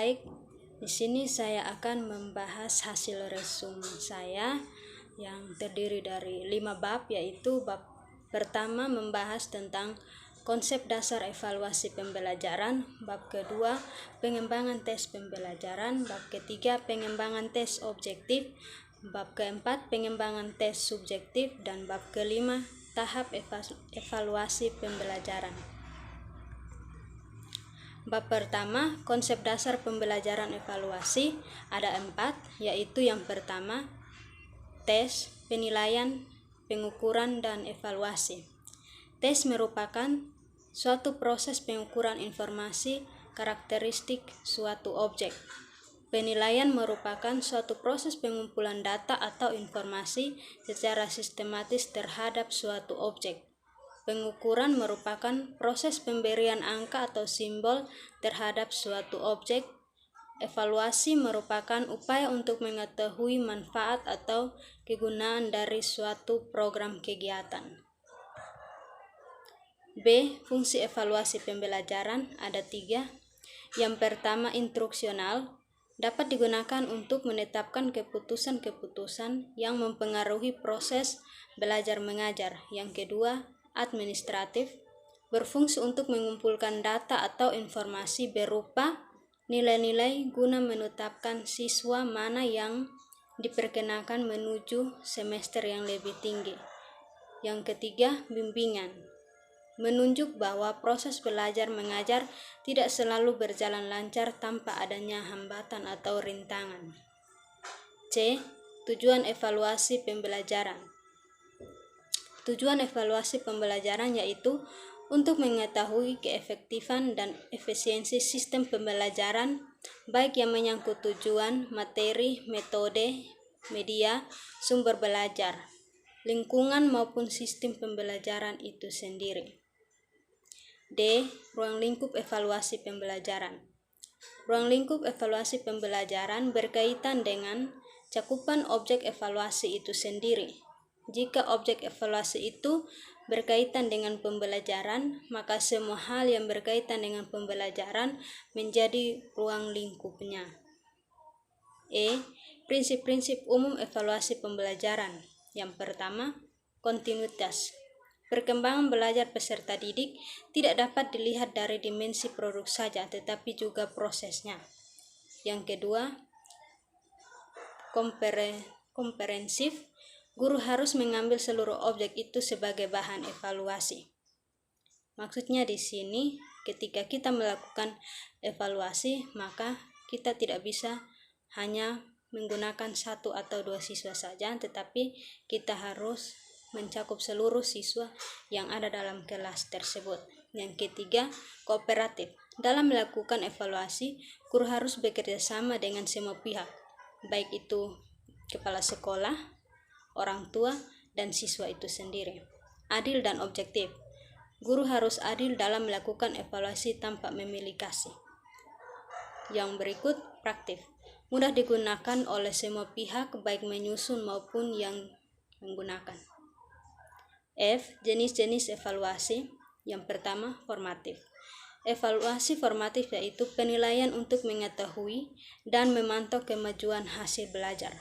Baik, di sini saya akan membahas hasil resume saya yang terdiri dari 5 bab, yaitu bab pertama membahas tentang konsep dasar evaluasi pembelajaran, bab kedua pengembangan tes pembelajaran, bab ketiga pengembangan tes objektif, bab keempat pengembangan tes subjektif, dan bab kelima tahap evaluasi pembelajaran. Bab pertama, konsep dasar pembelajaran evaluasi, ada 4, yaitu yang pertama, tes, penilaian, pengukuran, dan evaluasi. Tes merupakan suatu proses pengukuran informasi karakteristik suatu objek. Penilaian merupakan suatu proses pengumpulan data atau informasi secara sistematis terhadap suatu objek. Pengukuran merupakan proses pemberian angka atau simbol terhadap suatu objek. Evaluasi merupakan upaya untuk mengetahui manfaat atau kegunaan dari suatu program kegiatan. B. Fungsi evaluasi pembelajaran ada 3. Yang pertama, instruksional, dapat digunakan untuk menetapkan keputusan-keputusan yang mempengaruhi proses belajar mengajar. Yang kedua, administratif, berfungsi untuk mengumpulkan data atau informasi berupa nilai-nilai guna menetapkan siswa mana yang diperkenakan menuju semester yang lebih tinggi. Yang ketiga, bimbingan, menunjuk bahwa proses belajar mengajar tidak selalu berjalan lancar tanpa adanya hambatan atau rintangan. C. Tujuan evaluasi pembelajaran. Tujuan evaluasi pembelajaran yaitu untuk mengetahui keefektifan dan efisiensi sistem pembelajaran, baik yang menyangkut tujuan, materi, metode, media, sumber belajar, lingkungan maupun sistem pembelajaran itu sendiri. D. Ruang lingkup evaluasi pembelajaran. Ruang lingkup evaluasi pembelajaran berkaitan dengan cakupan objek evaluasi itu sendiri. Jika objek evaluasi itu berkaitan dengan pembelajaran, maka semua hal yang berkaitan dengan pembelajaran menjadi ruang lingkupnya. E. Prinsip-prinsip umum evaluasi pembelajaran. Yang pertama, kontinuitas. Perkembangan belajar peserta didik tidak dapat dilihat dari dimensi produk saja, tetapi juga prosesnya. Yang kedua, komprehensif. Guru harus mengambil seluruh objek itu sebagai bahan evaluasi. Maksudnya di sini, ketika kita melakukan evaluasi, maka kita tidak bisa hanya menggunakan 1 atau 2 siswa saja, tetapi kita harus mencakup seluruh siswa yang ada dalam kelas tersebut. Yang ketiga, kooperatif. Dalam melakukan evaluasi, guru harus bekerja sama dengan semua pihak, baik itu kepala sekolah, orang tua, dan siswa itu sendiri. Adil dan objektif. Guru harus adil dalam melakukan evaluasi tanpa memilih kasih. Yang berikut, praktif. Mudah digunakan oleh semua pihak, baik menyusun maupun yang menggunakan. F. Jenis-jenis evaluasi. Yang pertama, formatif. Evaluasi formatif yaitu penilaian untuk mengetahui dan memantau kemajuan hasil belajar.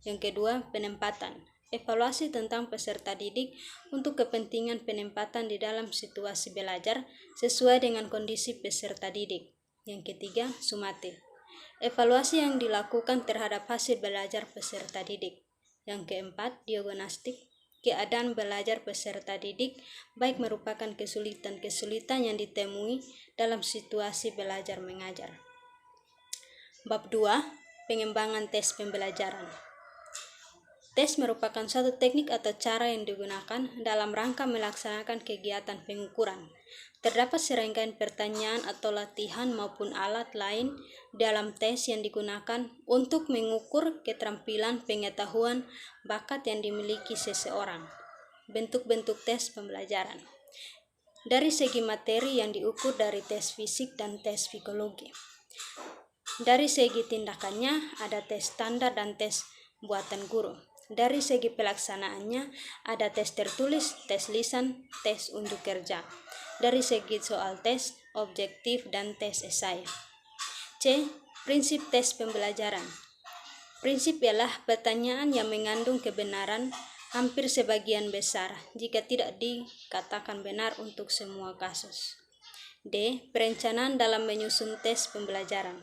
Yang kedua, penempatan. Evaluasi tentang peserta didik untuk kepentingan penempatan di dalam situasi belajar sesuai dengan kondisi peserta didik. Yang ketiga, sumatif. Evaluasi yang dilakukan terhadap hasil belajar peserta didik. Yang keempat, diagnostik. Keadaan belajar peserta didik baik merupakan kesulitan-kesulitan yang ditemui dalam situasi belajar mengajar. Bab 2, pengembangan tes pembelajaran. Tes merupakan suatu teknik atau cara yang digunakan dalam rangka melaksanakan kegiatan pengukuran. Terdapat serangkaian pertanyaan atau latihan maupun alat lain dalam tes yang digunakan untuk mengukur keterampilan, pengetahuan, bakat yang dimiliki seseorang. Bentuk-bentuk tes pembelajaran. Dari segi materi yang diukur dari tes fisik dan tes psikologi. Dari segi tindakannya ada tes standar dan tes buatan guru. Dari segi pelaksanaannya ada tes tertulis, tes lisan, tes unjuk kerja. Dari segi soal tes, objektif, dan tes esai. C. C. Prinsip tes pembelajaran. Prinsip ialah pertanyaan yang mengandung kebenaran hampir sebagian besar jika tidak dikatakan benar untuk semua kasus. D. Perencanaan dalam menyusun tes pembelajaran.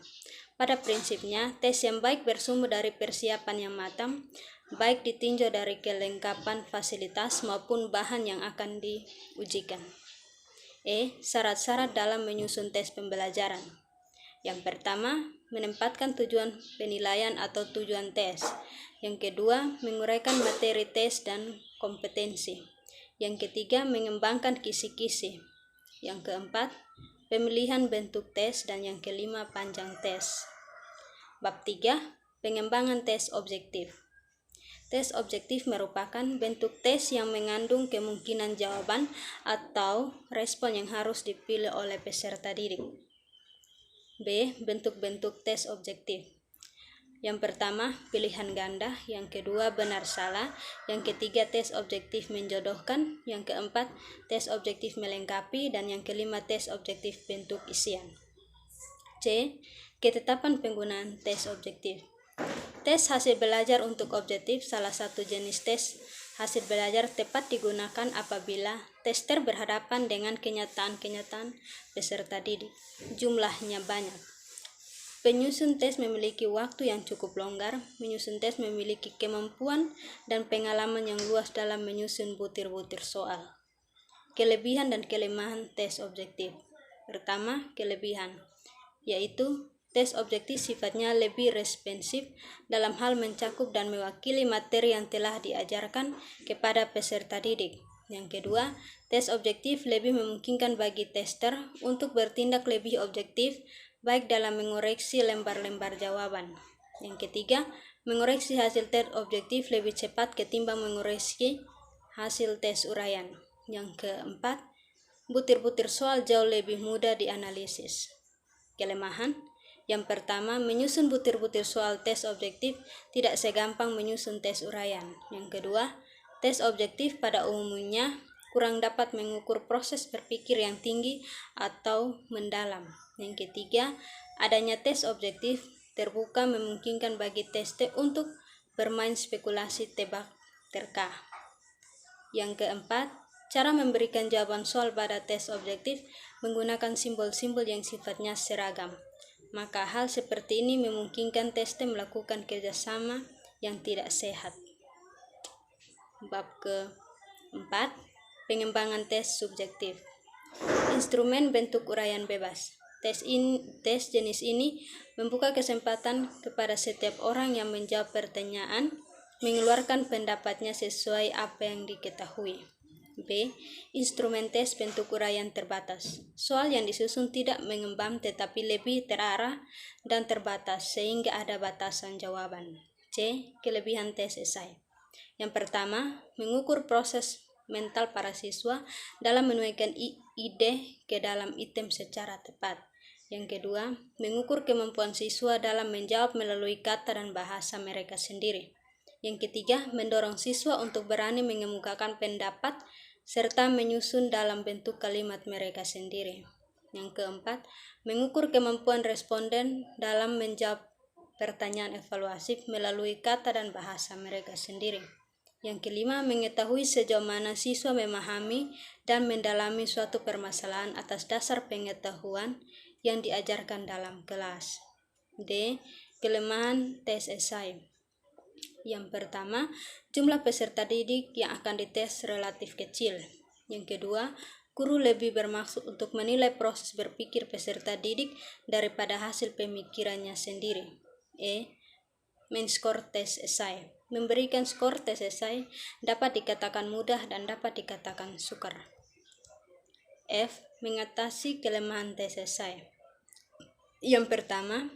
Pada prinsipnya, tes yang baik bersumber dari persiapan yang matang, baik ditinjau dari kelengkapan fasilitas maupun bahan yang akan diujikan. E. Syarat-syarat dalam menyusun tes pembelajaran. Yang pertama, menempatkan tujuan penilaian atau tujuan tes. Yang kedua, menguraikan materi tes dan kompetensi. Yang ketiga, mengembangkan kisi-kisi. Yang keempat, pemilihan bentuk tes, dan yang kelima, panjang tes. Bab 3, pengembangan tes objektif. Tes objektif merupakan bentuk tes yang mengandung kemungkinan jawaban atau respon yang harus dipilih oleh peserta didik. B. Bentuk-bentuk tes objektif. Yang pertama, pilihan ganda. Yang kedua, benar salah. Yang ketiga, tes objektif menjodohkan. Yang keempat, tes objektif melengkapi. Dan yang kelima, tes objektif bentuk isian. C. Ketetapan penggunaan tes objektif. Tes hasil belajar untuk objektif salah satu jenis tes hasil belajar tepat digunakan apabila tester berhadapan dengan kenyataan-kenyataan peserta didik. Jumlahnya banyak. Penyusun tes memiliki waktu yang cukup longgar. Menyusun tes memiliki kemampuan dan pengalaman yang luas dalam menyusun butir-butir soal. Kelebihan dan kelemahan tes objektif. Pertama, kelebihan, yaitu tes objektif sifatnya lebih responsif dalam hal mencakup dan mewakili materi yang telah diajarkan kepada peserta didik. Yang kedua, tes objektif lebih memungkinkan bagi tester untuk bertindak lebih objektif, baik dalam mengoreksi lembar-lembar jawaban. Yang ketiga, mengoreksi hasil tes objektif lebih cepat ketimbang mengoreksi hasil tes uraian. Yang keempat, butir-butir soal jauh lebih mudah dianalisis. Kelemahan. Yang pertama, menyusun butir-butir soal tes objektif tidak segampang menyusun tes uraian. Yang kedua, tes objektif pada umumnya kurang dapat mengukur proses berpikir yang tinggi atau mendalam. Yang ketiga, adanya tes objektif terbuka memungkinkan bagi tester untuk bermain spekulasi tebak-terka. Yang keempat, cara memberikan jawaban soal pada tes objektif menggunakan simbol-simbol yang sifatnya seragam. Maka hal seperti ini memungkinkan tester melakukan kerjasama yang tidak sehat. Bab keempat, pengembangan tes subjektif. Instrumen bentuk uraian bebas. Tes jenis ini membuka kesempatan kepada setiap orang yang menjawab pertanyaan mengeluarkan pendapatnya sesuai apa yang diketahui. B. Instrumen tes bentuk uraian terbatas. Soal yang disusun tidak mengembang tetapi lebih terarah dan terbatas sehingga ada batasan jawaban. C. Kelebihan tes esai. Yang pertama, mengukur proses mental para siswa dalam menuangkan ide ke dalam item secara tepat. Yang kedua, mengukur kemampuan siswa dalam menjawab melalui kata dan bahasa mereka sendiri. Yang ketiga, mendorong siswa untuk berani mengemukakan pendapat serta menyusun dalam bentuk kalimat mereka sendiri. Yang keempat, mengukur kemampuan responden dalam menjawab pertanyaan evaluatif melalui kata dan bahasa mereka sendiri. Yang kelima, mengetahui sejauh mana siswa memahami dan mendalami suatu permasalahan atas dasar pengetahuan yang diajarkan dalam kelas. D. Kelemahan tes esai. Yang pertama, jumlah peserta didik yang akan dites relatif kecil. Yang kedua, guru lebih bermaksud untuk menilai proses berpikir peserta didik daripada hasil pemikirannya sendiri. E. Men-skor tes esai. Memberikan skor tes esai dapat dikatakan mudah dan dapat dikatakan sukar. F. Mengatasi kelemahan tes esai. Yang pertama,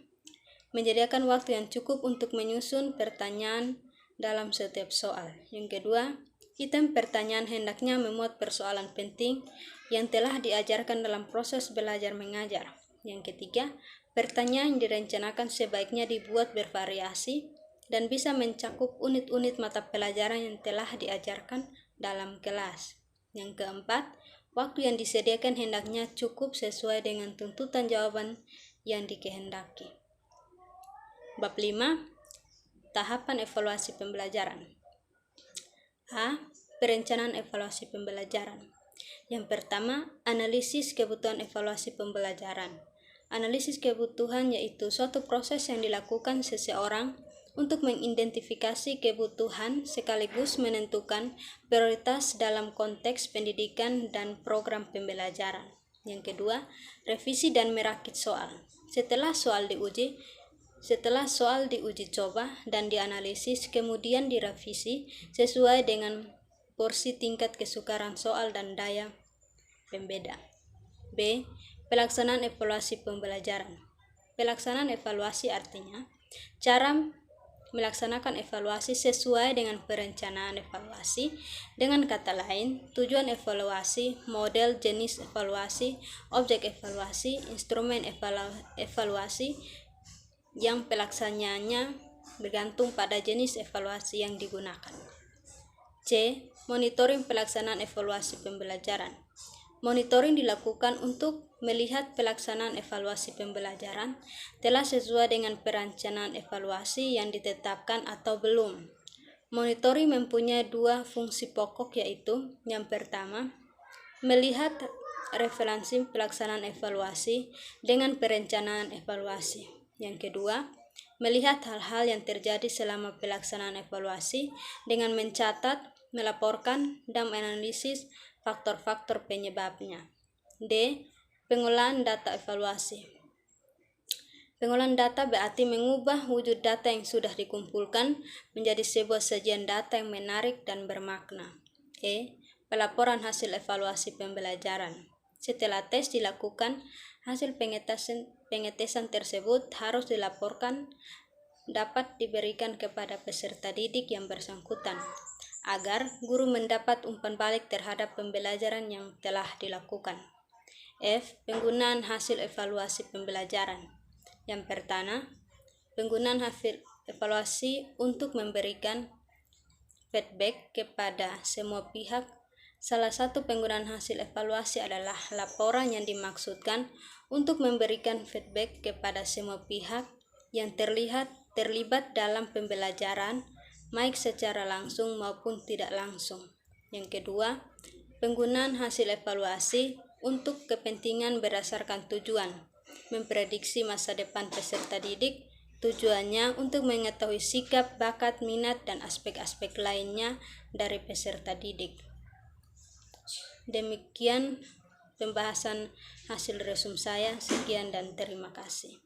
menyediakan waktu yang cukup untuk menyusun pertanyaan dalam setiap soal. Yang kedua, item pertanyaan hendaknya memuat persoalan penting yang telah diajarkan dalam proses belajar mengajar. Yang ketiga, pertanyaan yang direncanakan sebaiknya dibuat bervariasi dan bisa mencakup unit-unit mata pelajaran yang telah diajarkan dalam kelas. Yang keempat, waktu yang disediakan hendaknya cukup sesuai dengan tuntutan jawaban yang dikehendaki. Bab 5. Tahapan evaluasi pembelajaran. A. Perencanaan evaluasi pembelajaran. Yang pertama, analisis kebutuhan evaluasi pembelajaran. Analisis kebutuhan yaitu suatu proses yang dilakukan seseorang untuk mengidentifikasi kebutuhan sekaligus menentukan prioritas dalam konteks pendidikan dan program pembelajaran. Yang kedua, revisi dan merakit soal. Setelah soal diuji coba dan dianalisis, kemudian direvisi sesuai dengan porsi tingkat kesukaran soal dan daya pembeda. B. Pelaksanaan evaluasi pembelajaran. Pelaksanaan evaluasi artinya cara melaksanakan evaluasi sesuai dengan perencanaan evaluasi. Dengan kata lain, tujuan evaluasi, model jenis evaluasi, objek evaluasi, instrumen evaluasi yang pelaksanaannya bergantung pada jenis evaluasi yang digunakan. C. Monitoring pelaksanaan evaluasi pembelajaran. Monitoring dilakukan untuk melihat pelaksanaan evaluasi pembelajaran telah sesuai dengan perencanaan evaluasi yang ditetapkan atau belum. Monitoring mempunyai dua fungsi pokok, yaitu yang pertama, melihat referensi pelaksanaan evaluasi dengan perencanaan evaluasi. Yang kedua, melihat hal-hal yang terjadi selama pelaksanaan evaluasi dengan mencatat, melaporkan, dan menganalisis faktor-faktor penyebabnya. D. Pengolahan data evaluasi. Pengolahan data berarti mengubah wujud data yang sudah dikumpulkan menjadi sebuah sajian data yang menarik dan bermakna. E. Pelaporan hasil evaluasi pembelajaran. Setelah tes dilakukan, hasil pengetesan tersebut harus dilaporkan, dapat diberikan kepada peserta didik yang bersangkutan, agar guru mendapat umpan balik terhadap pembelajaran yang telah dilakukan. F. Penggunaan hasil evaluasi pembelajaran. Yang pertama, penggunaan hasil evaluasi untuk memberikan feedback kepada semua pihak. Salah satu penggunaan hasil evaluasi adalah laporan yang dimaksudkan untuk memberikan feedback kepada semua pihak yang terlibat dalam pembelajaran, baik secara langsung maupun tidak langsung. Yang kedua, penggunaan hasil evaluasi untuk kepentingan berdasarkan tujuan, memprediksi masa depan peserta didik. Tujuannya untuk mengetahui sikap, bakat, minat, dan aspek-aspek lainnya dari peserta didik. Demikian pembahasan hasil resum saya. Sekian dan terima kasih.